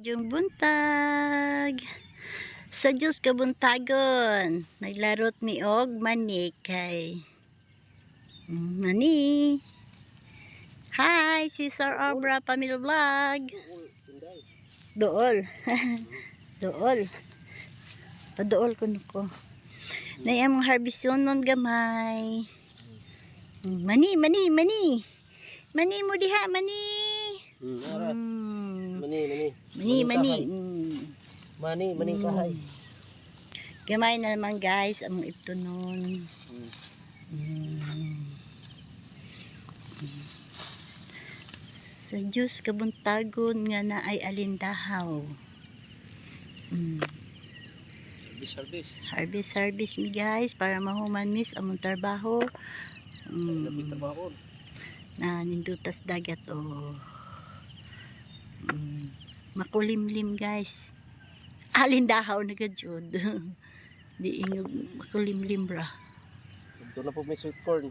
Yung buntag. Sa Diyos kabuntagon. Naglarot mi og manik kay Mani. Hi, Cesar Obra Pamilya Vlog. Dool. Dool. Padool ko nuko. Na among harbisyon nun gamay. Mani. Mani mo diha, mani. Mani kahay. Gamay na naman guys, among ito nun. Sa Diyos kabuntagon nga na ay alindahaw. Harvest mi guys para mahuman mis among trabaho. Na nindutas dagat makulimlim guys. Alindahaw na gadyod. Di ingog makulimlim ra. Ito na po may sweet corn.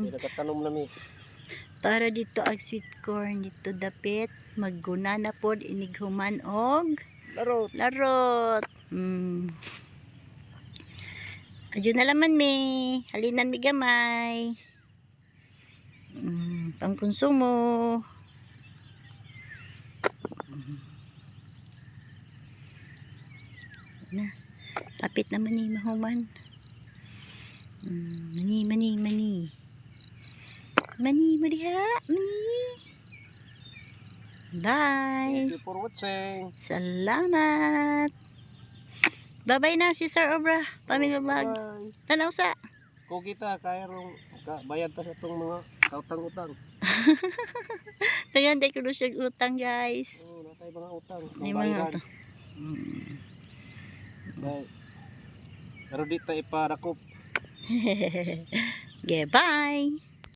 Nakatanom na mi. Para dito ang sweet corn dito dapit magguna na pod inighuman og larot. Adyo na laman mi. Halinan mi gamay. Pangkonsumo. Na. Kapit naman ni mahuman. Mani. Mani mo diha. Mani. Bye. Thank you for watching. Salamat. Bye-bye na si Sir Obra. Pamilya Vlog. Tanaw sa. Kung kita kaya rong bayad ta sa itong mga utang-utang. Tayan, day ko siya utang guys. Natay mga utang. May mga utang. Pero di tayo iparakop. Okay, bye.